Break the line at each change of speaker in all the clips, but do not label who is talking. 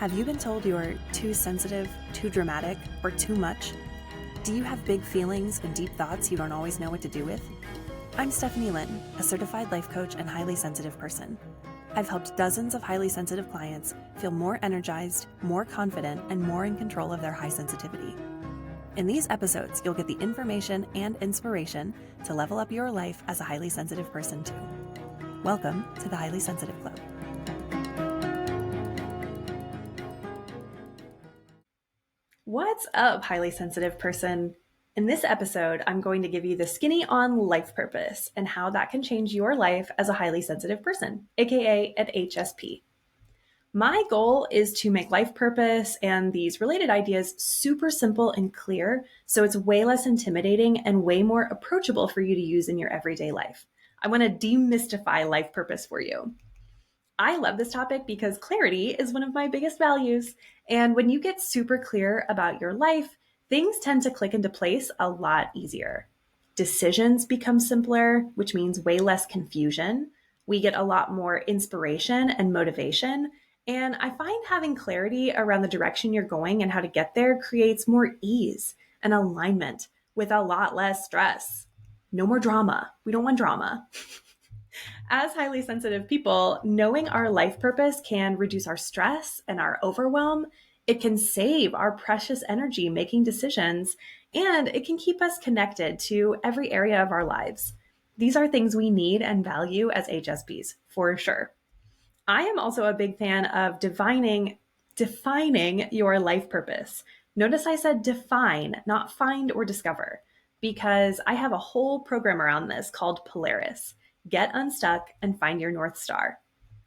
Have you been told you're too sensitive, too dramatic, or too much? Do you have big feelings and deep thoughts you don't always know what to do with? I'm Stephanie Lynn, a certified life coach and highly sensitive person. I've helped dozens of highly sensitive clients feel more energized, more confident, and more in control of their high sensitivity. In these episodes, you'll get the information and inspiration to level up your life as a highly sensitive person too. Welcome to the Highly Sensitive Club. What's up, highly sensitive person? In this episode, I'm going to give you the skinny on life purpose and how that can change your life as a highly sensitive person, aka an HSP. My goal is to make life purpose and these related ideas super simple and clear, so it's way less intimidating and way more approachable for you to use in your everyday life. I want to demystify life purpose for you. I love this topic because clarity is one of my biggest values. And when you get super clear about your life, things tend to click into place a lot easier. Decisions become simpler, which means way less confusion. We get a lot more inspiration and motivation. And I find having clarity around the direction you're going and how to get there creates more ease and alignment with a lot less stress. No more drama. We don't want drama. As highly sensitive people, knowing our life purpose can reduce our stress and our overwhelm. It can save our precious energy making decisions, and it can keep us connected to every area of our lives. These are things we need and value as HSPs, for sure. I am also a big fan of defining your life purpose. Notice I said define, not find or discover, because I have a whole program around this called Polaris. Get unstuck and find your North Star.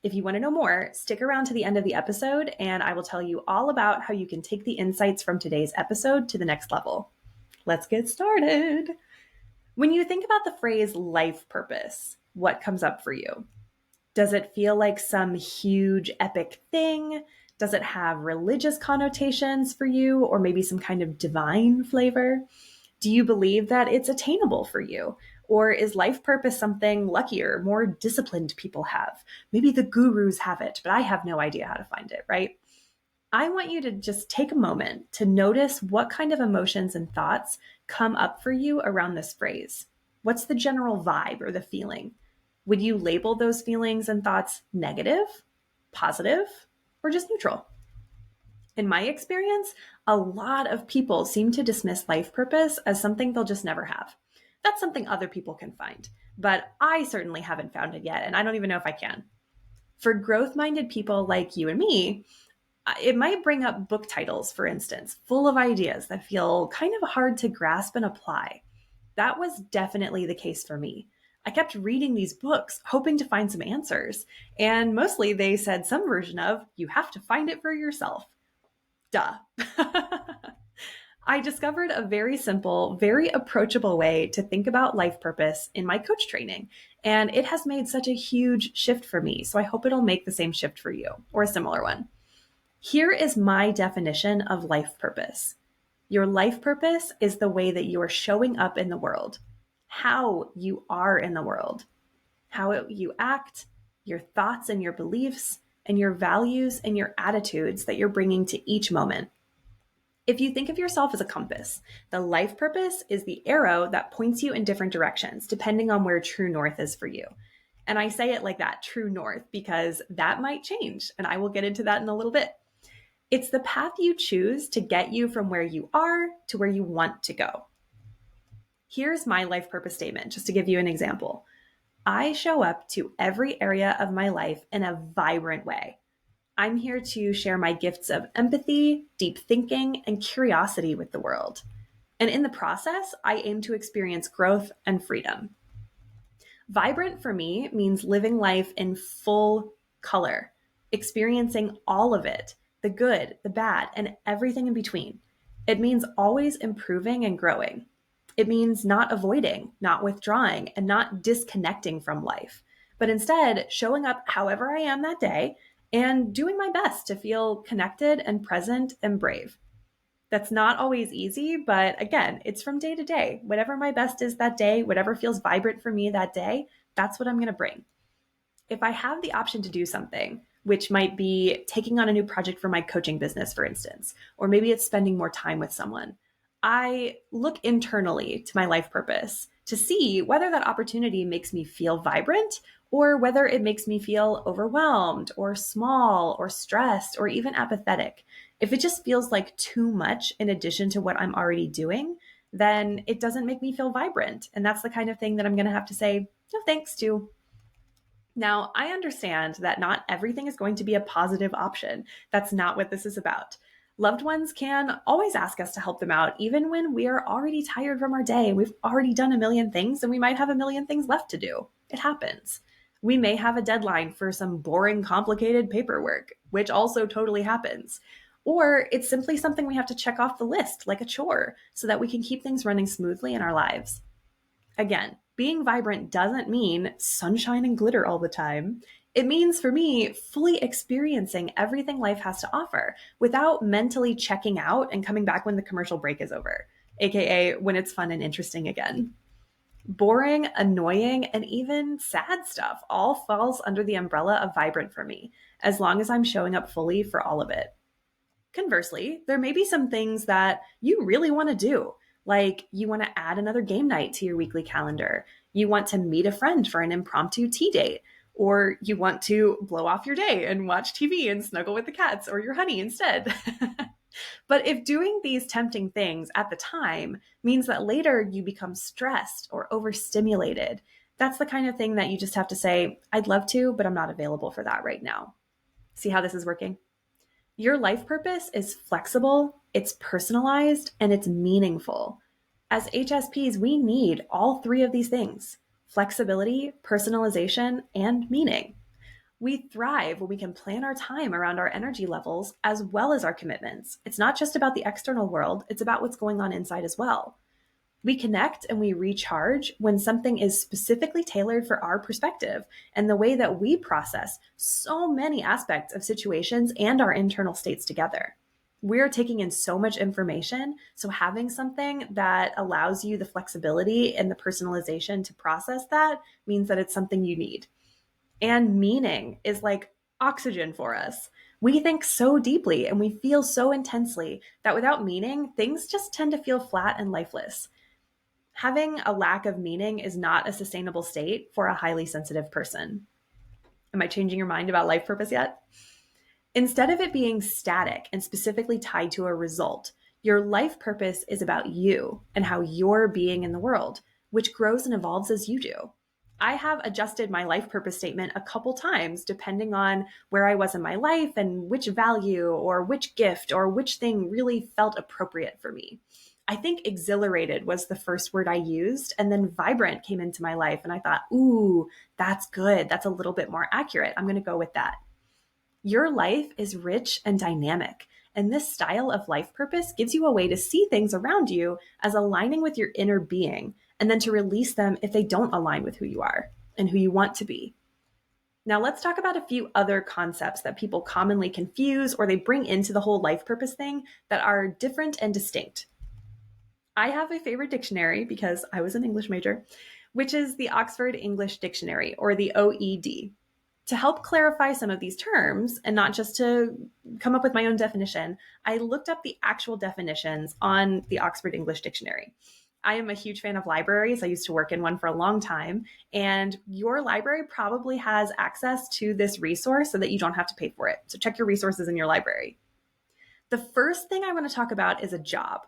If you want to know more, stick around to the end of the episode and I will tell you all about how you can take the insights from today's episode to the next level. Let's get started. When you think about the phrase life purpose, what comes up for you? Does it feel like some huge epic thing? Does it have religious connotations for you or maybe some kind of divine flavor? Do you believe that it's attainable for you? Or is life purpose something luckier, more disciplined people have? Maybe the gurus have it, but I have no idea how to find it, right? I want you to just take a moment to notice what kind of emotions and thoughts come up for you around this phrase. What's the general vibe or the feeling? Would you label those feelings and thoughts negative, positive, or just neutral? In my experience, a lot of people seem to dismiss life purpose as something they'll just never have. That's something other people can find, but I certainly haven't found it yet, and I don't even know if I can. For growth-minded people like you and me, it might bring up book titles, for instance, full of ideas that feel kind of hard to grasp and apply. That was definitely the case for me. I kept reading these books, hoping to find some answers, and mostly they said some version of, you have to find it for yourself. Duh. I discovered a very simple, very approachable way to think about life purpose in my coach training, and it has made such a huge shift for me, so I hope it'll make the same shift for you, or a similar one. Here is my definition of life purpose. Your life purpose is the way that you are showing up in the world, how you are in the world, how you act, your thoughts and your beliefs, and your values and your attitudes that you're bringing to each moment. If you think of yourself as a compass, the life purpose is the arrow that points you in different directions, depending on where true north is for you. And I say it like that, true north, because that might change, and I will get into that in a little bit. It's the path you choose to get you from where you are to where you want to go. Here's my life purpose statement, just to give you an example. I show up to every area of my life in a vibrant way. I'm here to share my gifts of empathy, deep thinking, and curiosity with the world. And in the process, I aim to experience growth and freedom. Vibrant for me means living life in full color, experiencing all of it, the good, the bad, and everything in between. It means always improving and growing. It means not avoiding, not withdrawing, and not disconnecting from life, but instead showing up however I am that day and doing my best to feel connected and present and brave. That's not always easy, but again, it's from day to day. Whatever my best is that day, whatever feels vibrant for me that day, that's what I'm going to bring. If I have the option to do something, which might be taking on a new project for my coaching business, for instance, or maybe it's spending more time with someone. I look internally to my life purpose to see whether that opportunity makes me feel vibrant or whether it makes me feel overwhelmed or small or stressed or even apathetic. If it just feels like too much in addition to what I'm already doing, then it doesn't make me feel vibrant. And that's the kind of thing that I'm going to have to say, no thanks to. Now, I understand that not everything is going to be a positive option. That's not what this is about. Loved ones can always ask us to help them out, even when we are already tired from our day. We've already done a million things and we might have a million things left to do. It happens. We may have a deadline for some boring, complicated paperwork, which also totally happens. Or it's simply something we have to check off the list, like a chore, so that we can keep things running smoothly in our lives. Again, being vibrant doesn't mean sunshine and glitter all the time. It means, for me, fully experiencing everything life has to offer without mentally checking out and coming back when the commercial break is over, aka when it's fun and interesting again. Boring, annoying, and even sad stuff all falls under the umbrella of vibrant for me, as long as I'm showing up fully for all of it. Conversely, there may be some things that you really want to do, like you want to add another game night to your weekly calendar, you want to meet a friend for an impromptu tea date, or you want to blow off your day and watch TV and snuggle with the cats or your honey instead. But if doing these tempting things at the time means that later you become stressed or overstimulated, that's the kind of thing that you just have to say, I'd love to, but I'm not available for that right now. See how this is working? Your life purpose is flexible, it's personalized, and it's meaningful. As HSPs, we need all three of these things: flexibility, personalization, and meaning. We thrive when we can plan our time around our energy levels as well as our commitments. It's not just about the external world, it's about what's going on inside as well. We connect and we recharge when something is specifically tailored for our perspective and the way that we process so many aspects of situations and our internal states together. We're taking in so much information, so having something that allows you the flexibility and the personalization to process that means that it's something you need. And meaning is like oxygen for us. We think so deeply and we feel so intensely that without meaning, things just tend to feel flat and lifeless. Having a lack of meaning is not a sustainable state for a highly sensitive person. Am I changing your mind about life purpose yet? Instead of it being static and specifically tied to a result, your life purpose is about you and how you're being in the world, which grows and evolves as you do. I have adjusted my life purpose statement a couple times depending on where I was in my life and which value or which gift or which thing really felt appropriate for me. I think exhilarated was the first word I used, and then vibrant came into my life and I thought, ooh, that's good. That's a little bit more accurate. I'm going to go with that. Your life is rich and dynamic, and this style of life purpose gives you a way to see things around you as aligning with your inner being, and then to release them if they don't align with who you are and who you want to be. Now let's talk about a few other concepts that people commonly confuse or they bring into the whole life purpose thing that are different and distinct. I have a favorite dictionary because I was an English major, which is the Oxford English Dictionary, or the OED. To help clarify some of these terms, and not just to come up with my own definition, I looked up the actual definitions on the Oxford English Dictionary. I am a huge fan of libraries. I used to work in one for a long time, and your library probably has access to this resource so that you don't have to pay for it. So check your resources in your library. The first thing I want to talk about is a job.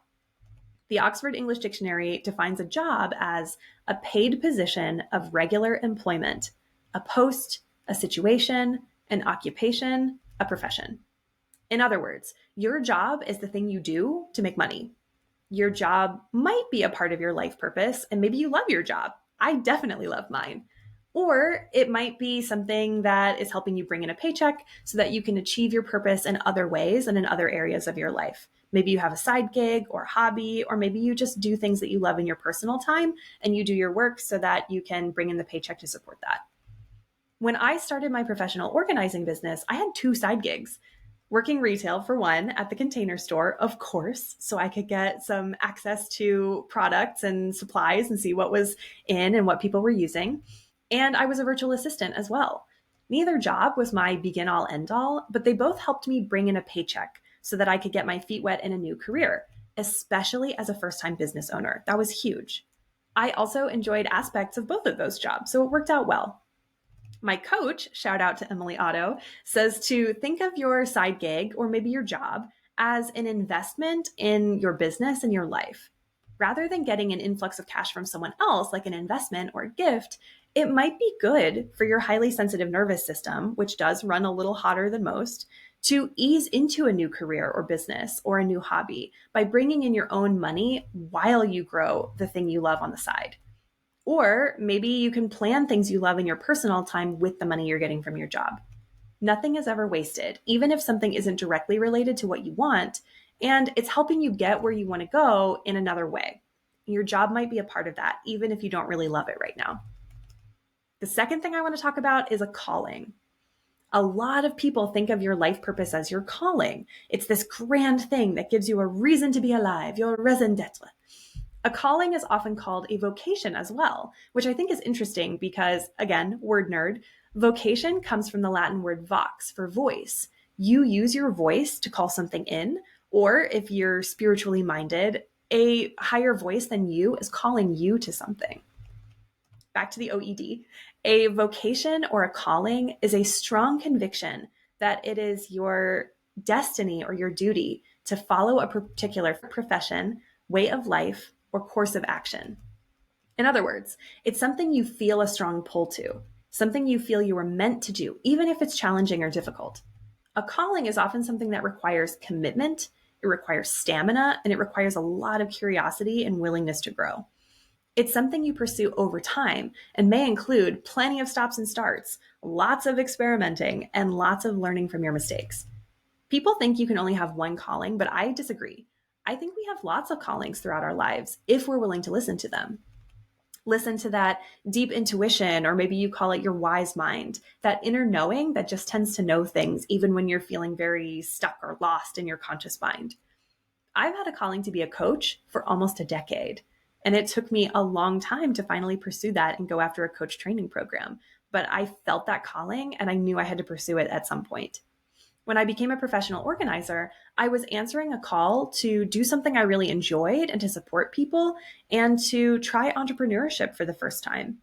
The Oxford English Dictionary defines a job as a paid position of regular employment, a post, a situation, an occupation, a profession. In other words, your job is the thing you do to make money. Your job might be a part of your life purpose, and maybe you love your job. I definitely love mine. Or it might be something that is helping you bring in a paycheck so that you can achieve your purpose in other ways and in other areas of your life. Maybe you have a side gig or hobby, or maybe you just do things that you love in your personal time and you do your work so that you can bring in the paycheck to support that. When I started my professional organizing business, I had 2 side gigs. Working retail for one at the Container Store, of course, so I could get some access to products and supplies and see what was in and what people were using. And I was a virtual assistant as well. Neither job was my begin all end all, but they both helped me bring in a paycheck so that I could get my feet wet in a new career, especially as a first-time business owner. That was huge. I also enjoyed aspects of both of those jobs, so it worked out well. My coach, shout out to Emily Otto, says to think of your side gig or maybe your job as an investment in your business and your life. Rather than getting an influx of cash from someone else, like an investment or a gift, it might be good for your highly sensitive nervous system, which does run a little hotter than most, to ease into a new career or business or a new hobby by bringing in your own money while you grow the thing you love on the side. Or maybe you can plan things you love in your personal time with the money you're getting from your job. Nothing is ever wasted, even if something isn't directly related to what you want, and it's helping you get where you want to go in another way. Your job might be a part of that, even if you don't really love it right now. The second thing I want to talk about is a calling. A lot of people think of your life purpose as your calling. It's this grand thing that gives you a reason to be alive, your raison d'etre. A calling is often called a vocation as well, which I think is interesting because, again, word nerd, vocation comes from the Latin word vox for voice. You use your voice to call something in, or if you're spiritually minded, a higher voice than you is calling you to something. Back to the OED. A vocation or a calling is a strong conviction that it is your destiny or your duty to follow a particular profession, way of life, or course of action. In other words, it's something you feel a strong pull to, something you feel you are meant to do, even if it's challenging or difficult. A calling is often something that requires commitment, it requires stamina, and it requires a lot of curiosity and willingness to grow. It's something you pursue over time and may include plenty of stops and starts, lots of experimenting, and lots of learning from your mistakes. People think you can only have one calling, but I disagree. I think we have lots of callings throughout our lives if we're willing to listen to them. Listen to that deep intuition, or maybe you call it your wise mind, that inner knowing that just tends to know things even when you're feeling very stuck or lost in your conscious mind. I've had a calling to be a coach for almost a decade, and it took me a long time to finally pursue that and go after a coach training program. But I felt that calling and I knew I had to pursue it at some point. When I became a professional organizer, I was answering a call to do something I really enjoyed and to support people and to try entrepreneurship for the first time.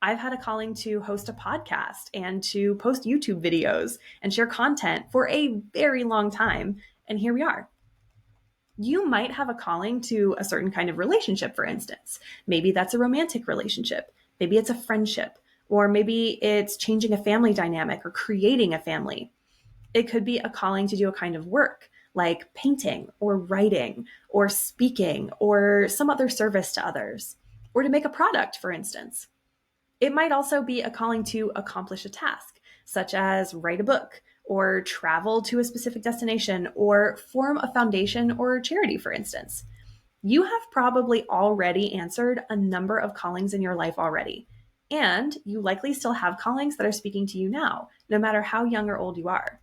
I've had a calling to host a podcast and to post YouTube videos and share content for a very long time. And here we are. You might have a calling to a certain kind of relationship, for instance. Maybe that's a romantic relationship. Maybe it's a friendship, or maybe it's changing a family dynamic or creating a family. It could be a calling to do a kind of work like painting or writing or speaking or some other service to others, or to make a product, for instance. It might also be a calling to accomplish a task, such as write a book or travel to a specific destination or form a foundation or charity, for instance. You have probably already answered a number of callings in your life already, and you likely still have callings that are speaking to you now, no matter how young or old you are.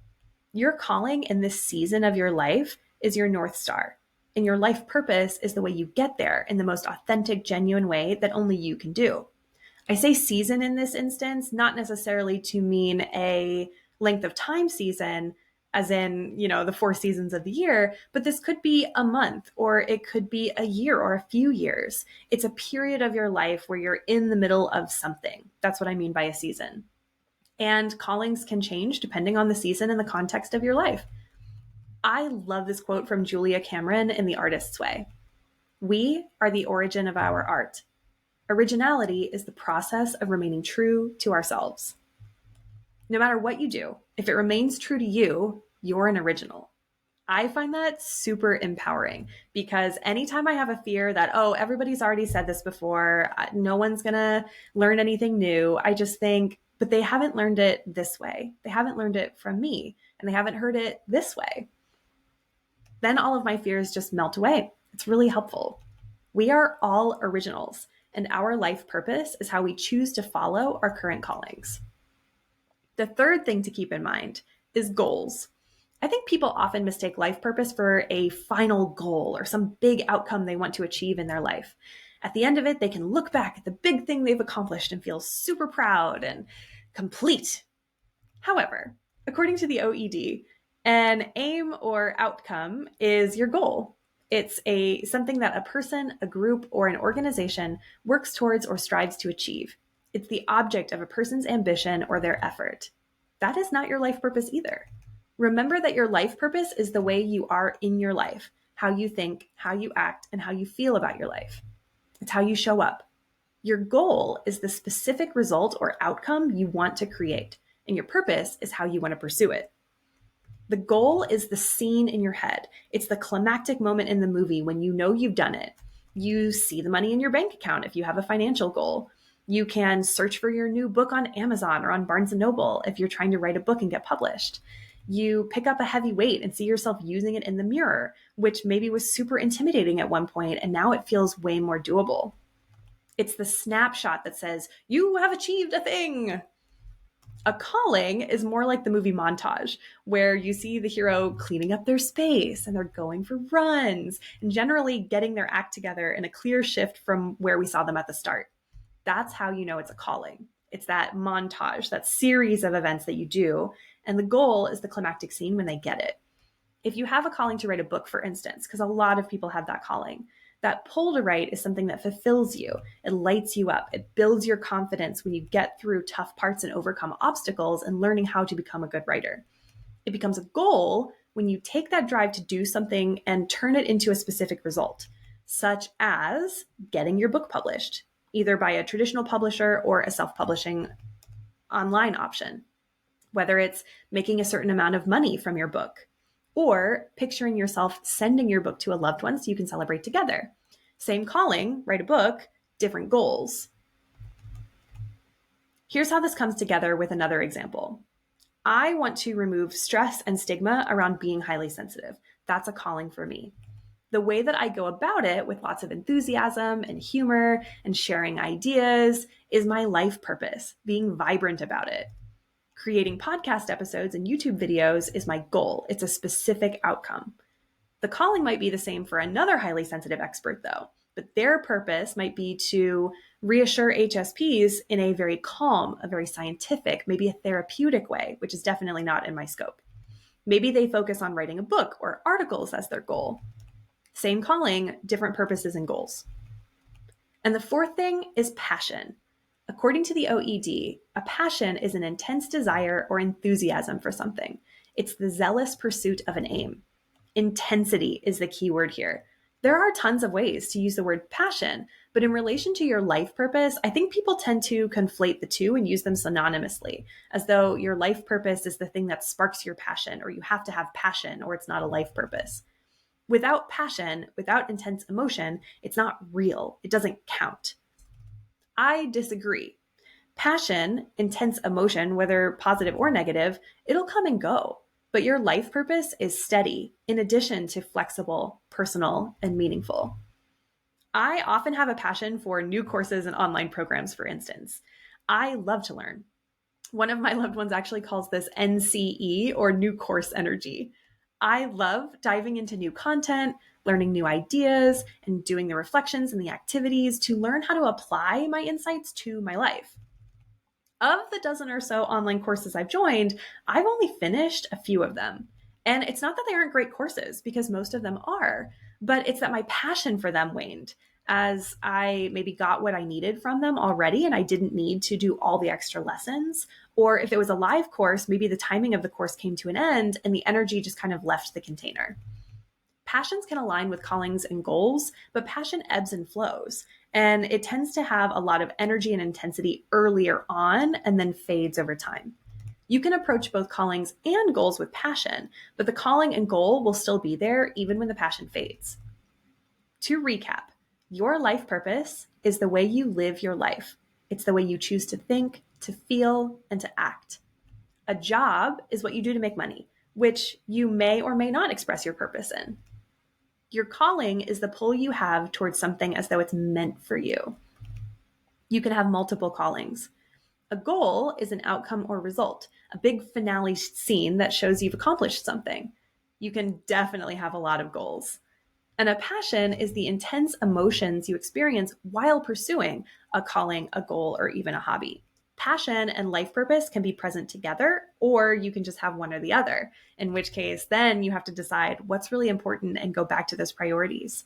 Your calling in this season of your life is your North Star, and your life purpose is the way you get there in the most authentic, genuine way that only you can do. I say season in this instance, not necessarily to mean a length of time season, as in, the 4 seasons of the year, but this could be a month, or it could be a year or a few years. It's a period of your life where you're in the middle of something. That's what I mean by a season. And callings can change depending on the season and the context of your life. I love this quote from Julia Cameron in The Artist's Way. "We are the origin of our art. Originality is the process of remaining true to ourselves." No matter what you do, if it remains true to you, you're an original. I find that super empowering because anytime I have a fear that, everybody's already said this before, no one's going to learn anything new, I just think, but they haven't learned it this way. They haven't learned it from me, and they haven't heard it this way. Then all of my fears just melt away. It's really helpful. We are all originals, and our life purpose is how we choose to follow our current callings. The third thing to keep in mind is goals. I think people often mistake life purpose for a final goal or some big outcome they want to achieve in their life. At the end of it, they can look back at the big thing they've accomplished and feel super proud and complete. However, according to the OED, an aim or outcome is your goal. It's something that a person, a group, or an organization works towards or strives to achieve. It's the object of a person's ambition or their effort. That is not your life purpose either. Remember that your life purpose is the way you are in your life, how you think, how you act, and how you feel about your life. It's how you show up. Your goal is the specific result or outcome you want to create, and your purpose is how you want to pursue it. The goal is the scene in your head. It's the climactic moment in the movie when you know you've done it. You see the money in your bank account if you have a financial goal. You can search for your new book on Amazon or on Barnes & Noble if you're trying to write a book and get published. You pick up a heavy weight and see yourself using it in the mirror, which maybe was super intimidating at one point, and now it feels way more doable. It's the snapshot that says, you have achieved a thing. A calling is more like the movie montage, where you see the hero cleaning up their space and they're going for runs and generally getting their act together in a clear shift from where we saw them at the start. That's how you know it's a calling. It's that montage, that series of events that you do, and the goal is the climactic scene when they get it. If you have a calling to write a book, for instance, because a lot of people have that calling, that pull to write is something that fulfills you. It lights you up. It builds your confidence when you get through tough parts and overcome obstacles and learning how to become a good writer. It becomes a goal when you take that drive to do something and turn it into a specific result, such as getting your book published, either by a traditional publisher or a self-publishing online option, whether it's making a certain amount of money from your book, or picturing yourself sending your book to a loved one so you can celebrate together. Same calling, write a book, different goals. Here's how this comes together with another example. I want to remove stress and stigma around being highly sensitive. That's a calling for me. The way that I go about it with lots of enthusiasm and humor and sharing ideas is my life purpose, being vibrant about it. Creating podcast episodes and YouTube videos is my goal. It's a specific outcome. The calling might be the same for another highly sensitive expert, though, but their purpose might be to reassure HSPs in a very calm, a very scientific, maybe a therapeutic way, which is definitely not in my scope. Maybe they focus on writing a book or articles as their goal. Same calling, different purposes and goals. And the fourth thing is passion. According to the OED, a passion is an intense desire or enthusiasm for something. It's the zealous pursuit of an aim. Intensity is the key word here. There are tons of ways to use the word passion, but in relation to your life purpose, I think people tend to conflate the two and use them synonymously, as though your life purpose is the thing that sparks your passion, or you have to have passion, or it's not a life purpose. Without passion, without intense emotion, it's not real. It doesn't count. I disagree. Passion, intense emotion, whether positive or negative, it'll come and go. But your life purpose is steady, in addition to flexible, personal, and meaningful. I often have a passion for new courses and online programs, for instance. I love to learn. One of my loved ones actually calls this NCE, or new course energy. I love diving into new content, learning new ideas, and doing the reflections and the activities to learn how to apply my insights to my life. Of the dozen or so online courses I've joined, I've only finished a few of them. And it's not that they aren't great courses, because most of them are, but it's that my passion for them waned as I maybe got what I needed from them already and I didn't need to do all the extra lessons. Or if it was a live course, maybe the timing of the course came to an end and the energy just kind of left the container. Passions can align with callings and goals, but passion ebbs and flows. And it tends to have a lot of energy and intensity earlier on and then fades over time. You can approach both callings and goals with passion, but the calling and goal will still be there even when the passion fades. To recap, your life purpose is the way you live your life. It's the way you choose to think, to feel, and to act. A job is what you do to make money, which you may or may not express your purpose in. Your calling is the pull you have towards something as though it's meant for you. You can have multiple callings. A goal is an outcome or result, a big finale scene that shows you've accomplished something. You can definitely have a lot of goals. And a passion is the intense emotions you experience while pursuing a calling, a goal, or even a hobby. Passion and life purpose can be present together, or you can just have one or the other, in which case then you have to decide what's really important and go back to those priorities.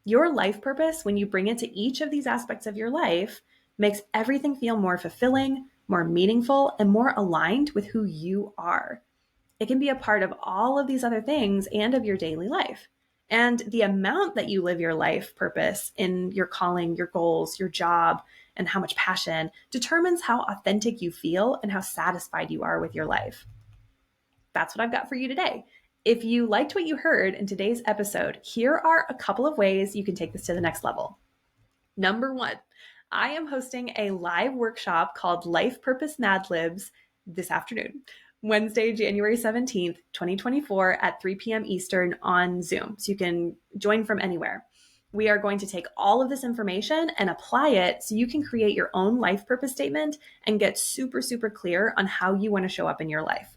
Your life purpose, when you bring it to each of these aspects of your life, makes everything feel more fulfilling, more meaningful, and more aligned with who you are. It can be a part of all of these other things and of your daily life. And the amount that you live your life purpose in your calling, your goals, your job, and how much passion determines how authentic you feel and how satisfied you are with your life. That's what I've got for you today. If you liked what you heard in today's episode, here are a couple of ways you can take this to the next level. Number one, I am hosting a live workshop called Life Purpose Madlibs this afternoon, Wednesday, January 17th, 2024 at 3 p.m. Eastern on Zoom. So you can join from anywhere. We are going to take all of this information and apply it so you can create your own life purpose statement and get super, super clear on how you want to show up in your life.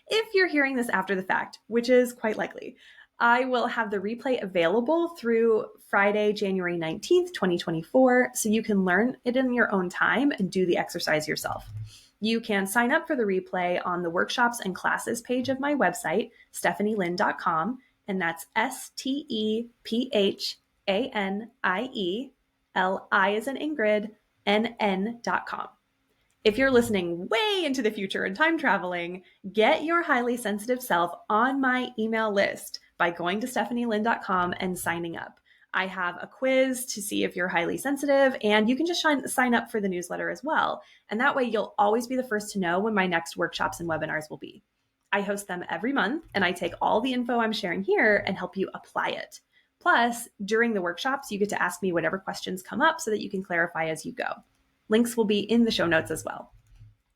If you're hearing this after the fact, which is quite likely, I will have the replay available through Friday, January 19th, 2024, so you can learn it in your own time and do the exercise yourself. You can sign up for the replay on the workshops and classes page of my website, stephanielynn.com, and that's STEPHANIELI as in Ingrid, NN.com. If you're listening way into the future and time traveling, get your highly sensitive self on my email list by going to stephanielynn.com and signing up. I have a quiz to see if you're highly sensitive, and you can just sign up for the newsletter as well. And that way you'll always be the first to know when my next workshops and webinars will be. I host them every month, and I take all the info I'm sharing here and help you apply it. Plus, during the workshops, you get to ask me whatever questions come up so that you can clarify as you go. Links will be in the show notes as well.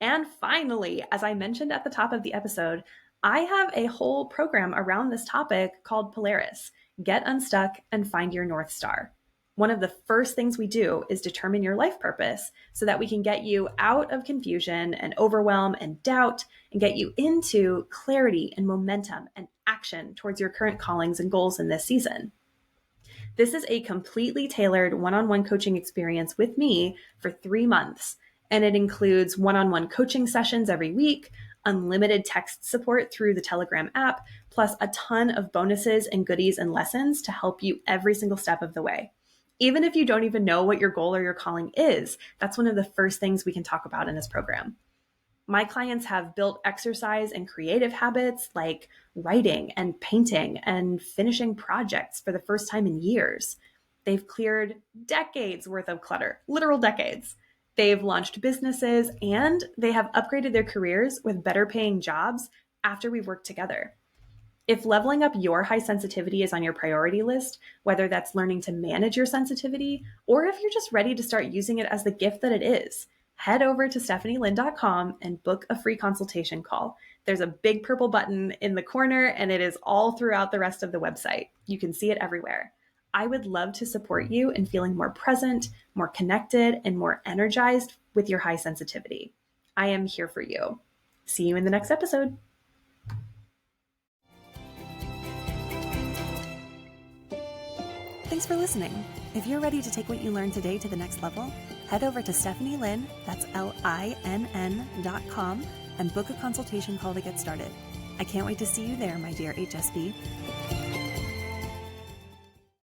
And finally, as I mentioned at the top of the episode, I have a whole program around this topic called Polaris, Get Unstuck and Find Your North Star. One of the first things we do is determine your life purpose so that we can get you out of confusion and overwhelm and doubt and get you into clarity and momentum and action towards your current callings and goals in this season. This is a completely tailored one-on-one coaching experience with me for 3 months, and it includes one-on-one coaching sessions every week, unlimited text support through the Telegram app, plus a ton of bonuses and goodies and lessons to help you every single step of the way. Even if you don't even know what your goal or your calling is, that's one of the first things we can talk about in this program. My clients have built exercise and creative habits like writing and painting and finishing projects for the first time in years. They've cleared decades worth of clutter, literal decades. They've launched businesses and they have upgraded their careers with better paying jobs after we've worked together. If leveling up your high sensitivity is on your priority list, whether that's learning to manage your sensitivity or if you're just ready to start using it as the gift that it is, head over to stephanielynn.com and book a free consultation call. There's a big purple button in the corner and it is all throughout the rest of the website. You can see it everywhere. I would love to support you in feeling more present, more connected, and more energized with your high sensitivity. I am here for you. See you in the next episode. Thanks for listening. If you're ready to take what you learned today to the next level, head over to StephanieLynn, that's LINN.com, and book a consultation call to get started. I can't wait to see you there, my dear HSP.